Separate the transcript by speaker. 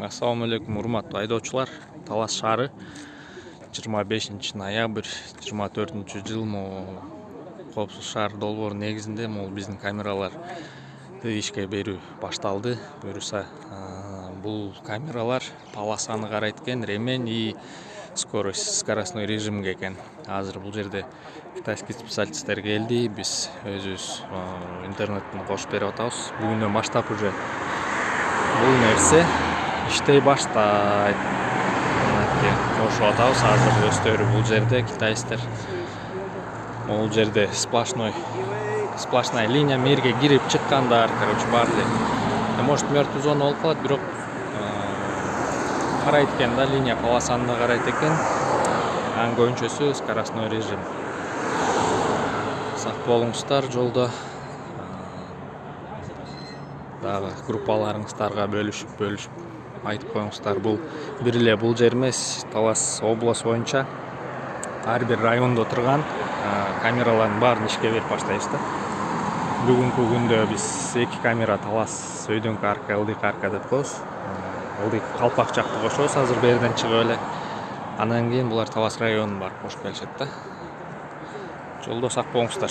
Speaker 1: Ассаламу алейкум, урматтуу айдоочулар. Талас шаары 25 ноябрь 24 жыл коопсуз шаар долбоору негизинде биздин камераларды ишке берүү башталды. Буюрса бул камералар полосаны карайт экен, ремень и скоростной режимге экен. Азыр бул жерде китайский специалисттер келди. Биз өзүбүз интернеттен кошуп берип атабыз. Бүгүнөн баштап уже бул нерсе иштей баштайт. Кошуп атабыз. Азыр өздөрү бул жерде китайцтер бул жерде сплошная линия мерге кирип чыккандар, баары эле. Может мертвый зона болуп калат, бирок карайт экен да, линия полосаны да карайт экен. Анын көбүнчөсү скоростной режим. Сак болуңуздар жолдо. Дагы группаларыңыздарга бөлүшүп айтып коюңуздар. Бул бир эле бул жер эмес, Талас область боюнча ар бир райондо турган камералардын баарын ишке берип баштайбыз да. Бүгүнкү күндө биз 2 камера Талас өйдөңкү арка, ылдыйкы арка деп коебуз. Ылдыйкы калпак жакты кошобуз азыр берден чыгып эле. Андан кийин булар Талас районун барып кошуп келишет да. Жолдо сак болуңуздар.